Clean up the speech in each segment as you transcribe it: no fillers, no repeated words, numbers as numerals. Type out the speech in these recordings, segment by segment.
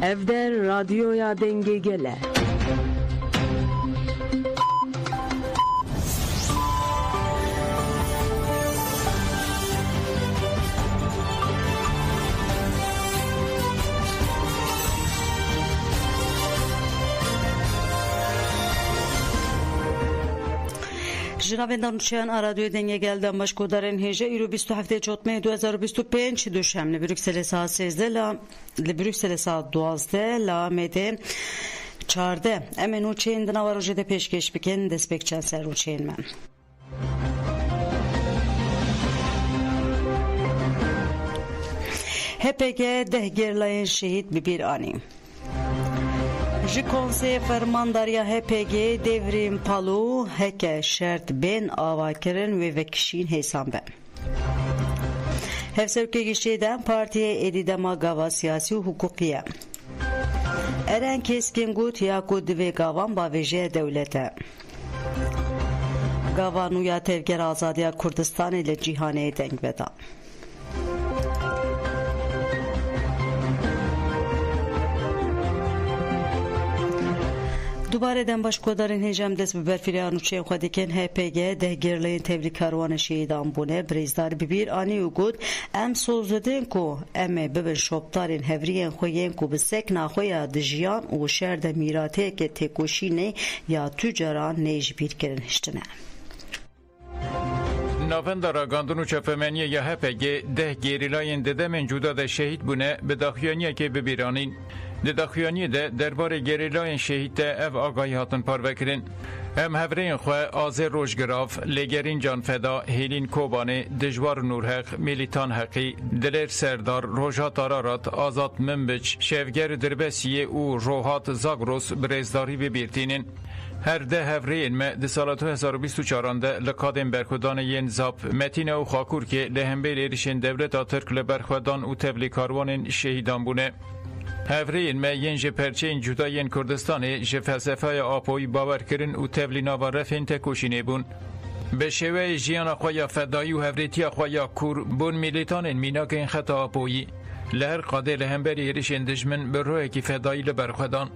Evde radyoya denge gele. جنابندان چیان آرادوی دنیا گلدن باش کودارن هیجه ایرو 27 جوتمه 2025 دوشنبه بروکسل ساعت 13 لبروکسل ساعت 12 لامده 14 امنو چین دنوارو جده پیشکش بکن دست بکچن سر رو چین من هپگه ده گرلاین شهید ببیر آنیم ji Konsey Fermandariya HPG devrim palu heke şert ben avakirin ve vekişin hesambe. Hevsevke gişeden partiye edidema gava siyasi hukukiye. Eren keskin gut yakud ve gavan baveje devlete. Gavanuya tevger azadiya Kurdistan ile cihaneye denk veda. دوباره دن باش کودارین هجم دست ببر فریانو چه خودی کن HPG ده گرلین تبریک کاروان شهیدان بونه بریزدار ببیر آنی و گود ام سوزدن کو ام ببر شوبدارین هفرین خوین کو بسک نخویا دجیان و شهر ده میراته که تکوشی نه یا تجاران نیج بیر کرن هشتنه نافندارا گاندونو چفمنیه یا HPG ده گریلاین دده من جدا ده شهید بونه به داخیانیه که ببیرانین ده داخیانی ده درباره گریلاین شهید ده او آگاهی هاتن پاروکرین هم هفرین خواه آزر روشگراف لگرین جان فدا هیلین کوبانه دجوار نورحق میلیتان حقی دلر سردار روژات آرارات آزاد منبچ شفگر دربسیه و روحات زاگروس برزداری ببیرتینین هر ده هفرین ما ده سال 2024 ده لقادم برخودان ین زاب متین او خاکور که لهمبیل ایرشین دولت ترک لبرخودان و تبلی کاروان شهیدان بونه هفرین ما ینج پرچین جداین کردستان ج فلسفه آپوی باور کرن و تبلینا و رفین تکوشینه بون به شوه جیان خویا فدایی و هفریتی خویا کور بون میلیتان میناکین خطا آپویی لهر قاده لهمبری ایرشین دجمن به روی که فدایی لبرخودان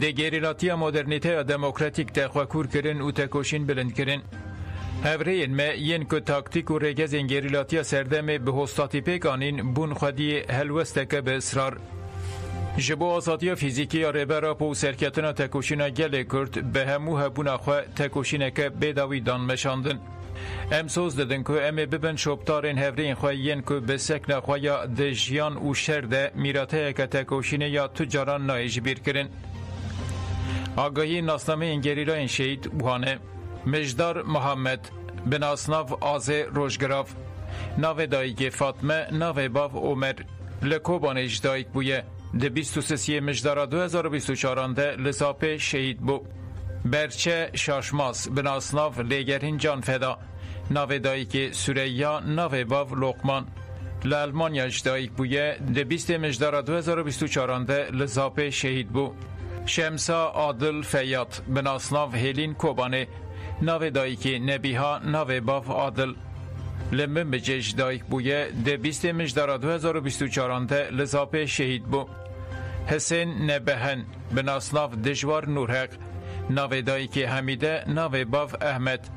ده گریلاتی مدرنیته دموکراتیک تخوا کور کرن و تکوشین بلند کرن هفرین ما ین که تاکتیک و رگز گریلاتی سردم به هستاتی پیکانین بون خودی هلوستکه به اصرار جبو آزادی فیزیکی ربرا پو سرکتنا تکوشینا گل کرد به همو هبونا خواه تکوشینا که بداوی دان مشاندن ام سوز دادن که ام ببن شبتارین هفرین خواه ین که به سکن خواه یا دجیان و شرده میراته که تکوشینه یا تجاران نایج بیر کرن آگاهی ناسنامه انگریلا این شهید بوانه مجدار محمد بن اصناف آزه روشگراف ناو دایگ فاطمه ناو باو عمر لکوبان اجدایگ بویه ده 23 مجدارا 2024 ده لساپ شهید بو برچه شاشماس بن اصناف لگرین جان فدا ناو دایگ سوریا ناو باو لقمان لالمانیا اجدایگ بویه ده 20 مجدارا 2024 ده لساپ شهید بو شمسا عادل فیات بن اصناف هیلین کوبانه ناو دایکی نبیها ناو باف عادل لمن بجش دایک بویه ده 20 مجدارا 2024 ده لزاپ شهید بو حسین نبهن بن اصناف دجوار نورحق ناو دایکی حمیده ناو باف احمد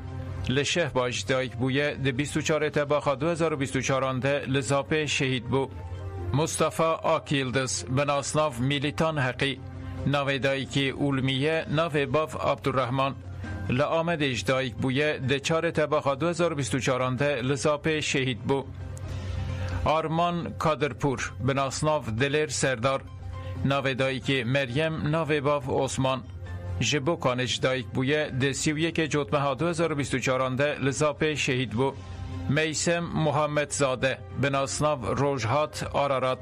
لشه باش دایک بویه ده 24 تباخا 2024 ده لزاپ شهید بو مصطفی آکیلدس بن اصناف میلیتان حقی ناو دایکی اولمیه ناو باف عبدالرحمن لآمد اجدایک بویه ده 4 تباخا 2024 ده لزاپ شهید بو آرمان کادرپور بن اصناف دلر سردار ناو دایکی مریم ناو باف عثمان جبو کان اجدایک بویه ده 31 جوتمه 2024 ده لزاپ شهید بو میسم محمد زاده بن اصناف روژهات آرارات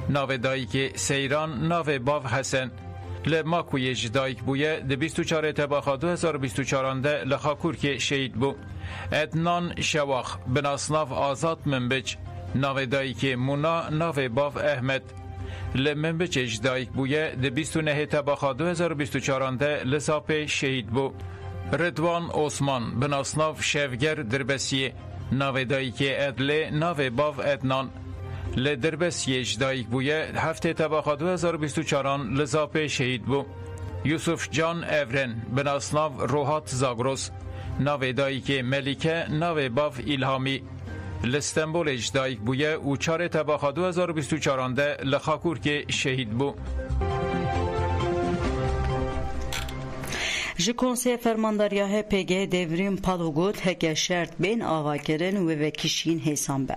ناو دایکی سیران ناو باف حسن لماکوی جدایک بویه ده 24 تباخا 2024 ده لخاکور که شهید بو ادنان شواخ بن اصناف آزاد منبج ناو دایک مونا ناو باف احمد لمنبج جدایک بویه ده 29 تباخا 2024 ده لساپ شهید بو ردوان عثمان بن اصناف شفگر دربسیه ناو دایک ادله ناو باف ادنان لدربسیه جدایک بویه هفته تباخا 2024 لزاپه شهید بو. یوسف جان اورن بناسناو روحات زاگروس ناو دایک ملیکه ناو باف ایلهامی لستنبول جدایک بویه و 4 تباخا 2024 ده لخاکور که شهید بو. Ji Konsey Fermandariya HPG Devrim Palogot heke şert bên avakirin ve vekişîn hêsan be.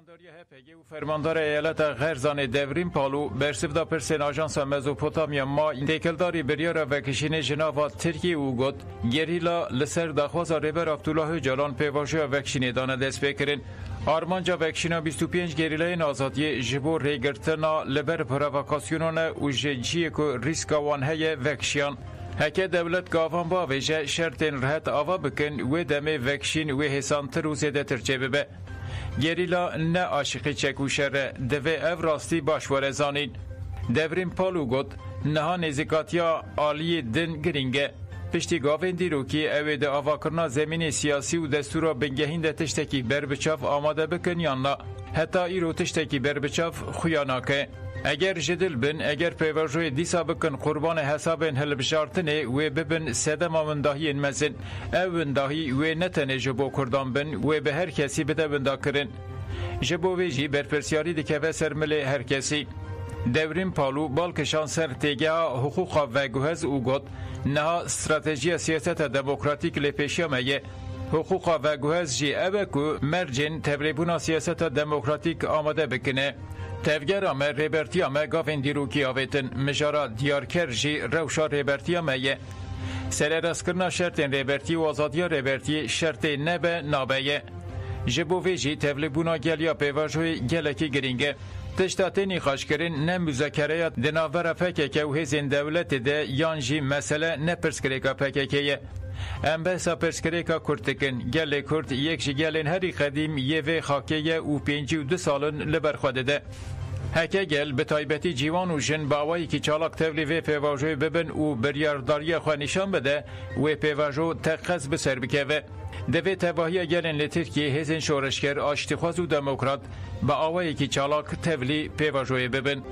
فرمانداری HPG و فرماندار ایالت غرزان دورین پالو برسفدا پرسن آژانس مزوپوتامیا ما دیکلداری بریار وکشین جناوا ترکیه و گوت گریلا لسر دخواز ریبر عبدالله جلان پیواژه وکشین دانه دست بکرین آرمانجا وکشینا 25 گریلای آزادی جبو ریگرتنا لبر پرووکاسیونون و جنجی کو ریسکا وانهای وکشیان هکه دولت گاوان با ویژه شرطین رهت آوا بکن و دمه وکشین و حسان تر و زیده ترچه ببه گریلا نه عاشقی چکوشره دوه او راستی باشواره زانین دورین پالو گوت نها نزیکاتیا آلی دن گرینگه پشتی گاوین دیروکی اوه ده آواکرنا زمین سیاسی و دستورا بنگهین ده تشتکی بربچاف آماده بکن یاننا حتی ایرو تشتکی بربچاف خویاناکه اگر جدل بن اگر پیواژوی دیسا بکن قربان حسابین هلبشارتنه و ببن سدما منداهی مزن او منداهی و نتنه جبو کردان بن و به هر کسی بده بندا کرن جبو ویجی برپرسیاری دکوه سرمل هر کسی دورین پالو بالکشان سر تیگه حقوق و گوهز او گوت نها استراتژی سیاست دموکراتیک لپیشیا میه حقوق و گوهز جی اوه که مرجن تبریبونا سیاست دموکراتیک آماده بکنه تفگر آمه ریبرتی آمه گاوین دیروکی آویتن مجارا دیارکر جی روشا ریبرتی آمه یه سر رسکرنا شرطین ریبرتی و آزادیا ریبرتی شرط نبه نابه یه جبووی جی تفلیبونا گلیا پیواژوی گلکی گرینگه تشتاتینی خاشکرین نه مذاکرات دناور پکک و هزین دولت ده یان جی مسئله نه پرسکریکا پککیه ام بحثا پرسکریکا کرتکن گل کرد یک جی گلین هری قدیم یه و خاکیه و 52 سالن لبر خوده ده هکه گل به تایبتی جیوان و جن باوایی که چالاک تولی و پیواژوی ببن و بریارداری خوا نشان بده و پیواژو تقص بسر بکوه دوی تباهی گلین لترکیه هزین شورشگر آشتیخواز و دموکرات با آوایی که چالاک تولی پیواژوی ببن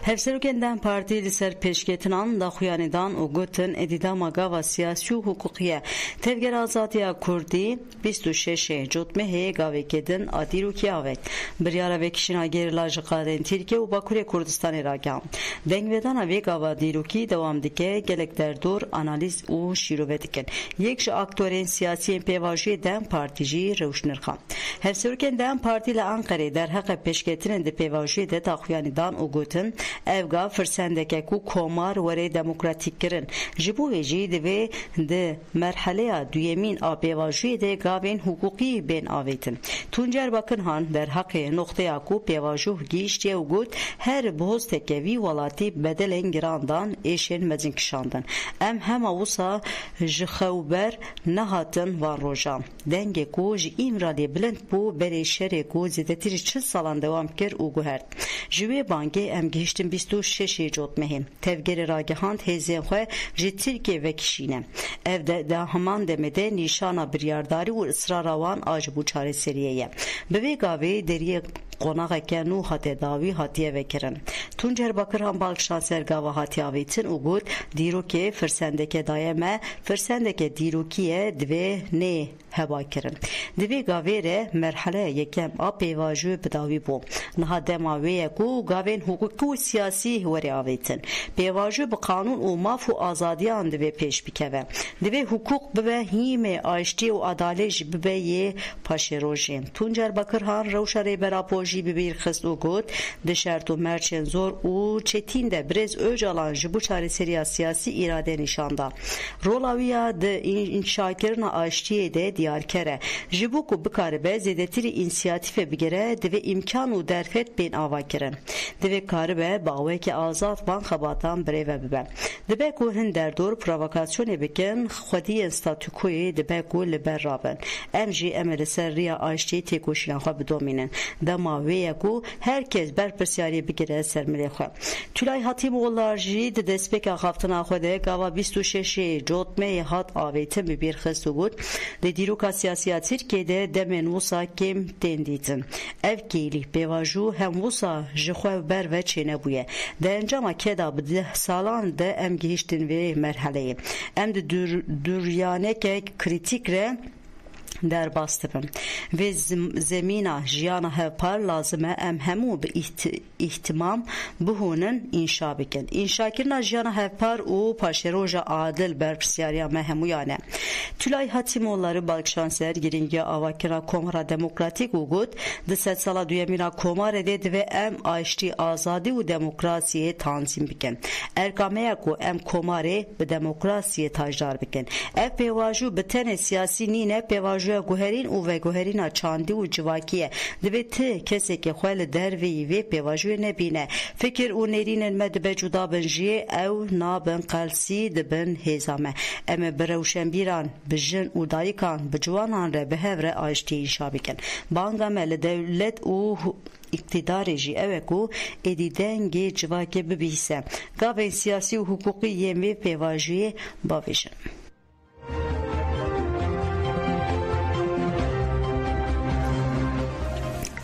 Hevserukenden Parti li ser pêşketinan daxuyanidan û gotin edîdama gava siyasî û hukûkiye tevger azadiya Kurdî 26 cotmehê gavekê din a dîrokî avek biryara vekişîna gerîla ji qadên Tirkiye û Bakurê Kurdistanê ragihan dengvedana vê gava dîrokî dewam dike gelek derdor analîz û şîrove dikin yek ji aktorên siyasiyên pêvajiyê Dem Partî jî rewşnirxan Hevserukên Dem Partî li Enqerê derheqe pêşketinên di pêvajiyê de daxuyanidan û gotin evga fırsendeke ku komar were demokratik kirin ji bo vê jî divê di merheleya duyemîn a pêvajiyê de gavên hukukî bên avêtin Tuncer Bakırhan derheqê noxteya ku pêvajoh gîştiye û got her bihosteke vî welatî bedelên girandan êşên mezin kişandin em hema wisa ji xewber nehatin van rojan dengê ku ji îmralê bilind bû berê şerê ku zêdetirî 40 salan dewam kir û guhert ji wê bangê em gihiştin 26 cotmehê tevgerê ragihand hêzên xwe ji Tirkiye vekişîne ev de heman demede nîşana biryardarî û ısrara wan a ji bo çareseriyê ye bi vê gavê deriyê qonaqeke nû hate dawî hatiye vekirin Tuncer Bakırhan balkişan sergava hatiye avêtin û got dîrokê firsendeke daye me firsendeke dîrokiye divê nê heba kirin divê gavê re merhele yekem a pêvajoyê bi dawî bû niha dema wê ye ku gavên hukukî û siyasî were avêtin pêvajoy bi qanûn û maf û azadiyan divê pêş bikeve divê hukuk bibe hîmê aştî û adalê jî bibe yê paşerojên Tuncer Bakırhan rewşa rêbera jî bi bîr xist û got di şert û merçên zor û çetîn de Brez Öcalan ji bo çareseriya siyasî îrade nîşanda rola wî ya di înşakirina aştiyê de diyarker e ji bo ku bikaribe zêdetirî însiyatîfe bigire divê îmkan û derfet bên ava kirin divê karibe bawekî azad van xebatan birêve bibe dibe ku hin derdor provokasyonê bikin xwediyên statûkoyê dibe ku li ber rabin em jî em li ser rêya aştiyê têkoşîna xwe bidomînin dema dema ve ku herkes berpirsiyariye bigire sermile xwe. Tülay Hatimoğullar jî di destpêka xaftina xwe de gava 26 Cotmeyê hat avêtin bi bîr xist û got li dîroka siyasiya Tirkiyeyê demên wisa kêm tên dîtin. Ev kêlî pêvajû hem wisa ji xwe ber ve çênebûye. Di encama keda bi 10 salan de em gihîştin vê merheleyê. Em di duryanekek kritik re derbas dibin. Ve zemîna jiyana hevpar lazim e em hemû bi ihtimam bihûnin înşa bikin. Înşakirina jiyana hevpar û paşeroja adil berpirsiyariya me hemûyan e. Tülay Hatimoğulları Balkşanser giringiya avakira Komara Demokratik û got di sed sala duyemîna Komarê de divê em aştî azadî û demokrasiyê tanzîm bikin. Erkameya ku em Komarê bi demokrasiyê tajdar bikin. Ev pêvajû bi tenê siyasî nîne pêvajû guherîn û veguherîna çandî û civakiye divê ti kesekê xwe li derveyî vê pêvajûyê nebîne. Fikir û nêrînên me dibe cuda bin jiyê ew nabin qelsî dibin hêza me. Em ê bi rewşenbîran, bi jin û dayikan, bi ciwanan re bi hev re aştî înşa bikin. Banga me li dewlet û iktidarê jî ew e ku êdî dengê civakê bibîse. Gavên siyasî û hukukî yên vê pêvajiyê bavêjin.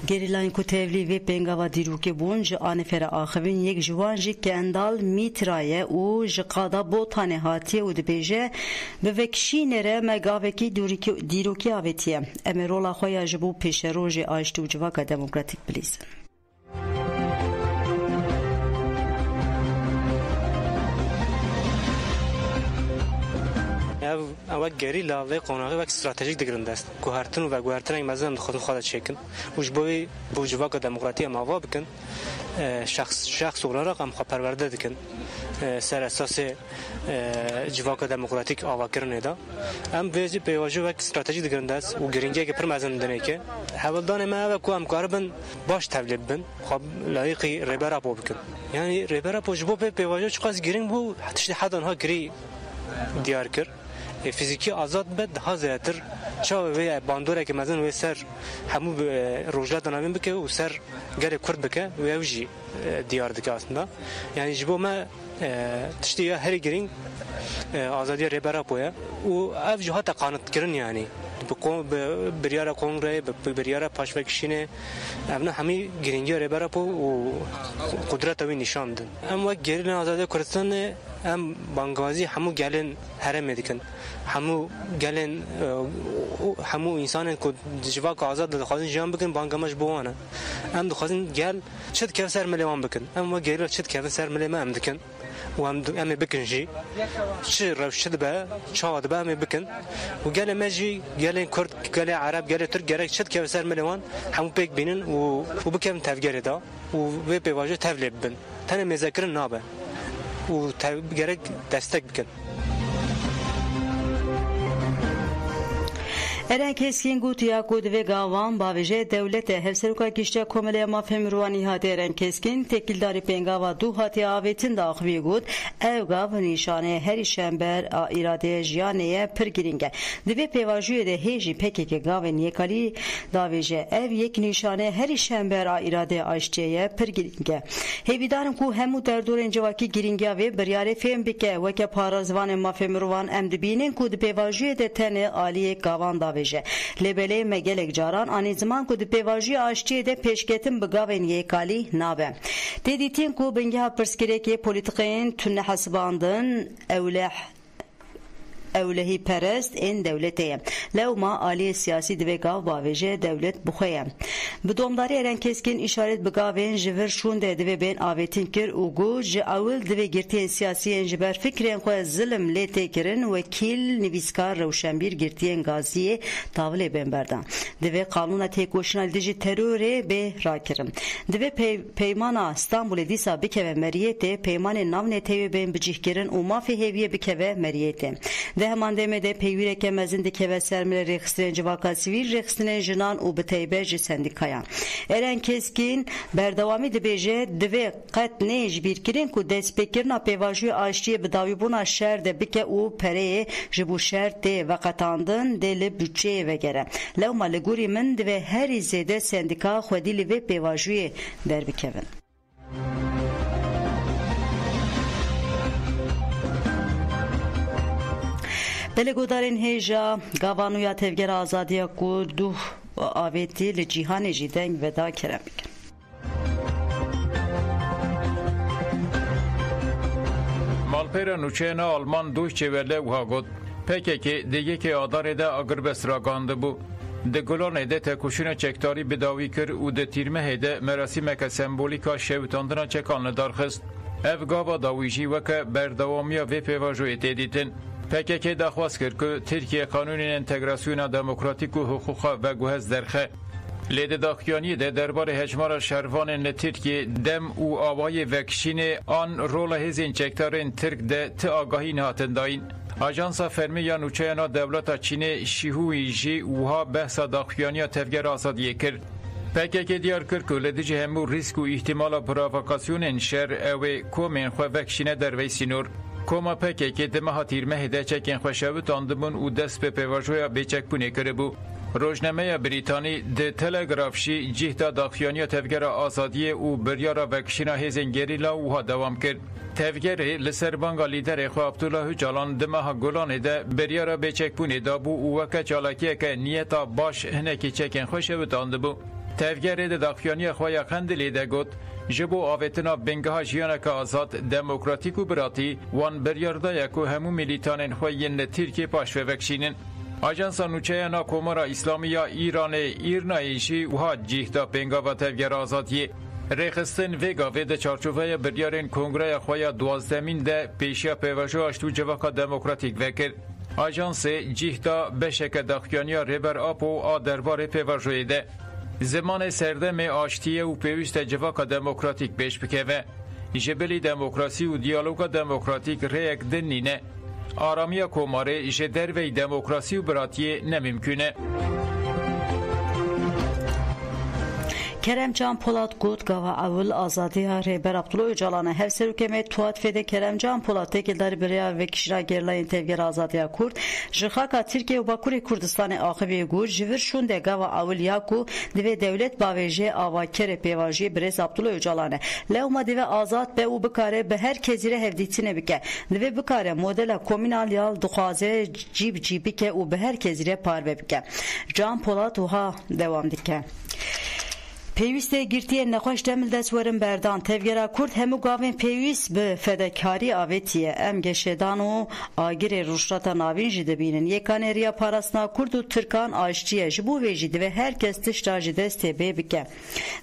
Gerilayên ku tevlî vê pêngava dîrokê bûn ji anîfera axivîn yek ji wan jî Kendal Mîtraye û ji qada Botanê hatiye û dibêje bi vekişînê re me gavekî dîrokî avêtiye. Em ê rola xwe ya ji bo pêşerojê aştî û civaka demokratîk bilîzin. اول گریلا و قانونی و استراتژیک دگرند است. گوهرتن و گوهرتن این مزن خود چکن. وجبوی بوجواک دموکراتی ماوا بکن. شخص اولار رقم خو پرورده دکن. سر اساس جواک دموکراتیک آواکرنه دا. ام ویژه پیواجو و استراتژیک دگرند است. و گرینگی که پر مزن دنیه که. حوالدان ما و کوام کاربن باش تبلیغ بن. خب لایقی ریبرا بو بکن. یعنی ریبرا بوجبو پیواجو چقدر گرینگ بو حتی حدان ها گری دیار کر. فیزیکی آزاد به daha زیاتر چاو و باندوره که مثلا و سر همو روجات نامین بکه و سر گره کرد بکه و اوجی دیار دکه aslında yani jibo ma tiştiya her girin azadiye rebera poya و ev jihata qanut kirin yani بريارة كونغري بريارة پاشوکشینه امنا همه گرینگی ریبرا پو و قدرت وی نشان دن ام وقت گرین آزاده کردستان ام بانگوازی همو گلن حرم میدکن همو انسان که جواک آزاد دخوازن جان بکن بانگامش بوانه ام دخوازن گل چت کفسر ملیوان بکن ام وقت گریل چت کفسر ملیوان ام دکن و هم بکن جی چه روشد به چاد به هم بکن و گل مجی گل کرد گل عرب گل ترک گل چت کفسر ملیوان همو پیک بینن و بکن تفگری دا و به پیواجه تفلیب بن تنه مذاکره نابه و گرک دستک بکن Eren keskin gutiya ku divê gavan bavêje dewletê hevseroka giştiya Komeleya Mafê Mirowanî hatiye Eren Keskin tekildarî pêngava du hatiye avêtin de axivî got ev gav nîşanê herî şember a îradeyê jiyanê ye pir giring e. Divê pêvajiyê de hêjî pekeke gavên yêkalî davêje ev yek nîşanê herî şember a îradeyê aştiye ye pir giring e. Hêvîdarim ku hemû derdorên civakî giringiya vê biryarê fêm bike weke parêzvanên Mafê Mirovan em dibînin ku di pêvajiyê de tenê aliyê gavan davêje. Lebelê me gelek caran anî ziman ku di pêvajiya aştiyê de pêşketin bi gavên yêkalî nabe. Tê dîtin ku bingeha pirsgirêkê polîtikayên tune hesibandin ewlehî perest ên dewletê ye. Lewma aliyê siyasî divê gav bavêje dewlet bixwe ye. Bi domdarî Eren Keskin îşaret bi gavên ji vir şûn de divê bên avêtin kir û got ji ewil divê girtiyên siyasî ji ber fikrên xwe zilim lê tê kirin wekîl nivîskar rewşenbîr girtiyên gaziyê tavlê bên berdan. Divê qanûna têkoşîna li dijî terorê bê rakirin. Divê peymana Stenbolê dîsa bikeve meriyetê peymanên navnê têwê bên bicihkirin û mafê hêviyê bikeve meriyetê. ده همان دمده پیویر که مزند که و سرمل رخصتن جواکا سیویل رخصتن جنان و بتایبه جی سندیکایان ارن کسکین بردوامی دبیجه دوی قط نیج بیرکرین که دست بکرنا پیواجوی آشتی بداوی بونا شهر ده بکه او پره جبو شهر ده و قطاندن دل بچه وگره لو مالگوری من دوی هری زیده سندیکا خودی لیوی پیواجوی در بکون دلگودارین هیجا گاوانویا تفگر آزادیا کو دو آویتی لجیهان جیدنگ ودا کرم بکن مالپیرا نوچینا آلمان دوش چوله و ها گود پکه که دیگه که آدار ده اگر بس راگانده بو ده گلان ده تکوشون چکتاری بداوی کر و ده تیرمه ده مراسمه که سمبولیکا شوتاندنا چکان دارخست اف گاوا داویجی وکه بردوامیا و پیواجوی تیدیتن پکه که دخواست کرد که ترکیه قانون انتگراسیون دموکراتیک و حقوق و گوهز درخه لیده داخیانی ده دربار هجمار شهروان ترکیه دم و آوای وکشین آن رول هزین چکتارین ترک ده تا آگاهی نهاتن داین آژانس فرمی یا نوچهانا دولت چین شیهوی جی وها بحثا داخیانی تفگر آزادیه کرد پکه که دیار کرد که لدیج همو ریسک و احتمال پرووکاسیون شر اوی کومین خو وکشینه در وی سینور کوما پکه که دمها تیرمه ده چکین خوشاوت آندمون و دست به پیواجویا بیچک پونه کرده بو روزنامه بریتانی ده تلگرافشی جهتا داخیانی تفگر آزادی و بریارا وکشینا هزین گریلا وها دوام کرد تفگر لسربانگا لیدر خو عبدالله جالان دمها گلان ده بریارا بیچک پونه دابو و وکا چالاکیه که نیتا باش هنکی چکین خوشاوت آندبو تفگر ده داخیانی خواه خندلی ده گود جبو آویتنا بنگها جیانک آزاد دموکراتیک و براتی وان بریاردای که همو میلیتانین خوین ترکی پاش و وکشینن آژانس نوچهانا کومارا اسلامیه ایران ایرنایشی و ها جیهتا بنگا و تفگر آزادی ریخستن ویگا وید چارچوبه بریارین کنگره خواه 12 ده پیشیا پیوشو اشتو جواکا دموکراتیک وکر آژانس جیهتا بشک داخیانیا ریبر آپو آ دربار پیوشوی ده زمان سردم آشتیه و پیوست جواکا دموکراتیک بیش بکوه جبلی دموکراسی و دیالوگا دموکراتیک ریک دنینه آرامی کوماره جدر و دموکراسی و براتیه نممکنه Keremcan Polat Gut gava avul azadiya Rehber Abdullah Öcalan'a hev serukeme tuat fede Keremcan Polat tekildari biraya ve kişira gerlayın tevger azadiya Kurd jixaka Türkiye ve Bakuri Kurdistan'ı akıbı gur jivir şunde gava avul yaku dive devlet baveje avakere pevaji Brez Abdullah Öcalan'a levma dive azat be u bikare be herkesire hevditine bike dive bikare modela komünal yal duhaze cibike u be herkesire parve bike Can Polat uha devam dike پیوسته گرتیه نخوش دمل دستورن بردان تفگرا کرد همو گاوین پیوست به فدکاری آویتیه ام گشدان و آگیر روشراتا ناوین جده بینن یکان ریا پاراسنا کرد و ترکان آشتیه جبو ویجیده و هر کس تشتا جدسته بی بکه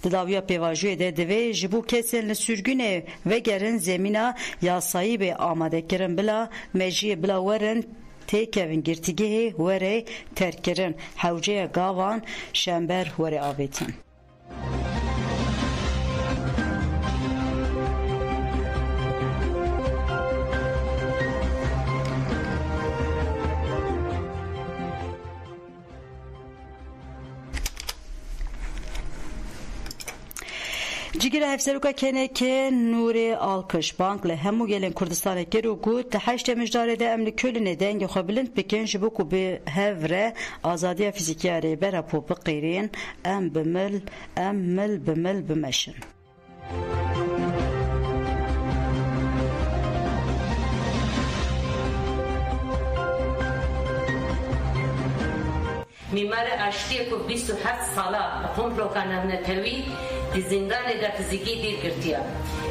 دداویا پیواجوی ده دوی جبو کسین لسرگونه و گرن زمینا یاسایی به آماده کرن بلا مجیه بلا ورن تیکوین گرتیگه وره ترکرن حوجه گاوان شنبر وره آویتن جگیر هفسروکا کنه که نور آلکش بانک له همو گلن کردستان کرو گود هشت مجدار ده امن کلن دنگ خبلند بکن جبو کو به هفره آزادی فیزیکی ری برپو بقیرین ام بمل بمشن میمار اشتی کو 27 ساله کمپلو کانونتوی دی زندان دا فیزیکی دیر کرتیا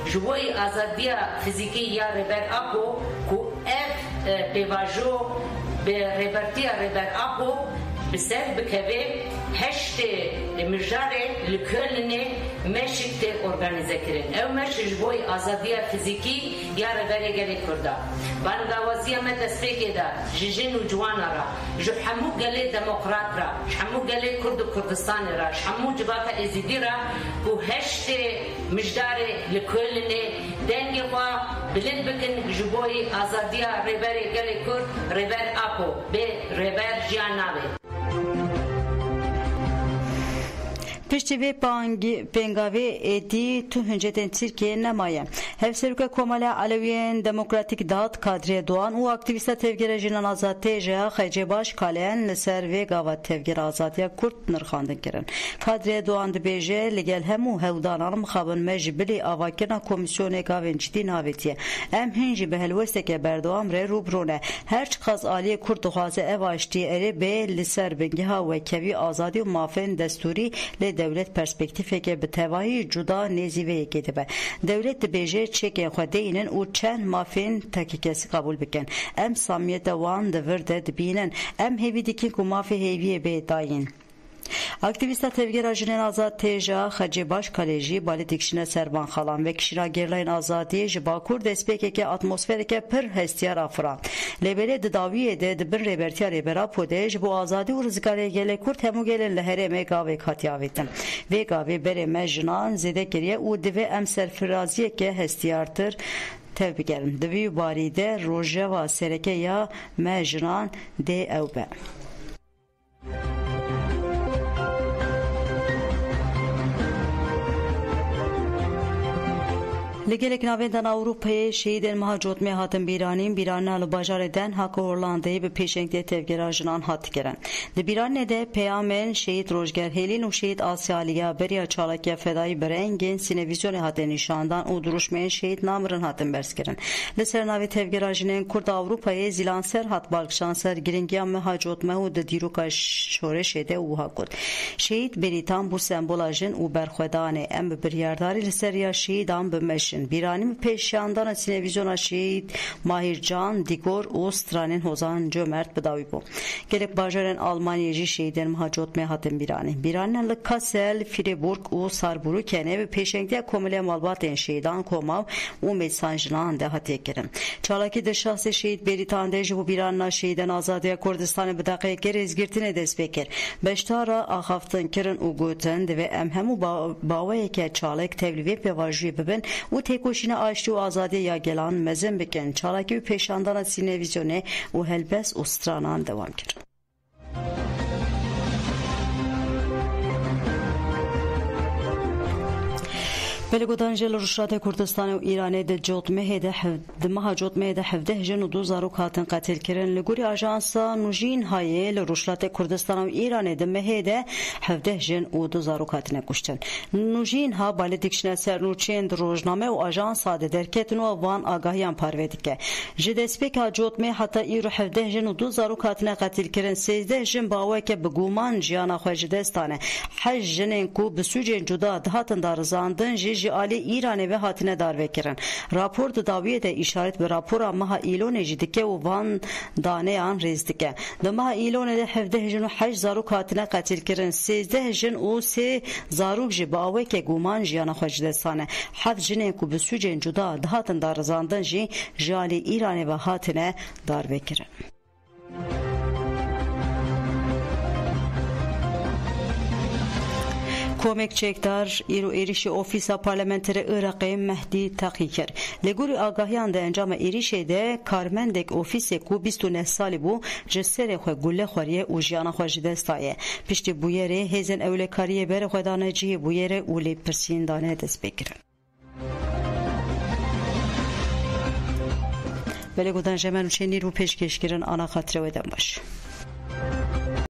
جوی آزادی فیزیکی یا ربر اپو کو اف پیواجو به ربرتیا ربر اپو بسر بکبه هشت مجاره لکلنه مشکت ارگانیزه کرن او مشش بوی آزادی فیزیکی یا ربری گلی کرده باندوازی هم دستفیگه دا جن و جوان را جو حمو گلی دموکرات را حمو گلی کرد و کردستان را حمو جبات ازیدی را و هشت مجاره لکلنه دنگی خواه بلند بکن جبوی آزادی ربری گلی کرد ربر اپو به ربر جیان ناوه Pişti ve pengavi edi tu hünceten Türkiye nemaye. Hevseruka Komala Aleviyen Demokratik Dağıt Kadriye Doğan u aktivista tevgere jinan azad teja xece baş kalen ser ve gavat tevgere azadiya kurt nırxandın kirin. Kadriye Doğan dibêje ligel hemu hevdanan mixabin mecbili avakirna komisyonu gavên cidî navetiye. Em hinjî bi helwesteke berdewam re rûbrûne. Her çiqas aliye kurt dixwaze ev aştiye erê bê li ser bingeha wekevî azadî û mafên destûrî lê devlet perspektifeke bi tevahî cuda nêzîveyekê dibe. Devlet dibêje çekên xwe deyînin û çend mafên tekîkesî qabûl bikin. Em samiyeta wan di vir de dibînin. Em hêvî dikin ku mafê hêviyê bê dayîn. Aktivista tevgera jinên azad têja xecê baş kalejî balê dikişine serban xalan ve kişîna gerlayên azadiyê ji bakur destpêkeke atmosfereke pir hestiyar afira. Lêbelê di dawiyê de di bin rêbertiya rêbera Podê ji bo azadî û rizgarê gelê Kurd hemû gelên li herêmê gavek hatiye avêtin. Vê gavê berê me jinan zêde kiriye û divê em serfiraziyeke hestiyartir tev bigerin. Di vî barî de rojeva sereke ya me jinan dê ew be. Ligelek navendan Avrupa'ya şehidin mahacotmaya hatın biranı alı bajar eden Hakkı Orlanda'yı bir peşenkte tevgera jinan hat geren. De biranı de peyamen şehit Rojger Helin u şehit Asya Aliya Beriya Çalakya Fedai Berengin sinevizyonu hatın nişandan u duruşmayan şehit namırın hatın bers geren. Leser navi tevgera jinen Kurd Avrupa'ya zilanser hat balkşanser giringiyan mahacotmaya u de diruka şoreşede u hakut. Şehit beritan bu sembolajın u berxvedane em bir yardari leser ya şehidan bömeşin. Birani peşyandan sinevizyona şehit Mahircan Digor o stranin hozan cömert bedavi bu. Gelek bajaren Almanyacı şehiden mahacotmaya hatın birani. Biranen li Kassel, Fribourg o Sarburu kene ve peşenkte komile malbaten şehidan komav o mesanjınan da hatiye kirin. Çalaki de şahsi şehit beritan deji bu biranına şehiden azadiya Kurdistan'ı bıdakaya kerezgirtine desbekir. Beştara ahaftın kirin u goten de ve emhemu bavayeke çalak tevlive pevajüye bibin u tekoşine açtı o azadiye ya gelan mezem biken çalaki peşandana sinevizyone o helbes o stranan devam kirin. Belgodanjel Ruşate Kurdistan û Îranê de cotmehê de meha cotmehê de 17 jin û 2 zarok hatin qetil kirin. Li gorî ajansa Nujînhayê li Ruşate Kurdistan û Îranê de mehê de 17 jin û 2 zarok hatine kuştin. Nujînha balê dikişine ser nûçeyên di rojname û ajansa de derketin û van agahiyan parve dike. Ji destpêka cotmê heta îro 17 jin û 2 zarok hatine qetil kirin. 13 jin baweke bi guman jiyana xwe ji dest dane. 8 jinên ku bi sûcên cuda dihatin darizandin jî Ali İran'e ve hatine darbe kirin. Rapor da daviye de işaret ve rapora maha ilone jidike u van daneyan rezdike. De maha ilone de 17 jin u 8 zaruk hatine katil kirin. 13 jin u 3 zaruk ji baweke guman jiyana xwecdestane. 7 jinin ku bi sûcên cuda dihatin darizandin jî ji Ali İran'e ve hatine darbe kirin. Komek çekdar îro êrişê ofîsa parlamenterê Iraqê Mehdî teqî kir. Li gorî agahiyan de encama êrişê de karmendek ofîsê ku 29 salî bû ji serê xwe gulle xweriye û jiyana xwe ji dest daye. Piştî bûyerê hêzên ewlekariyê berê xwe dane cihê bûyerê û lêpirsîn dane dest pê kirin. Belê godan jemen û çênîr û pêşkêşkirin ana xatirê we dem baş.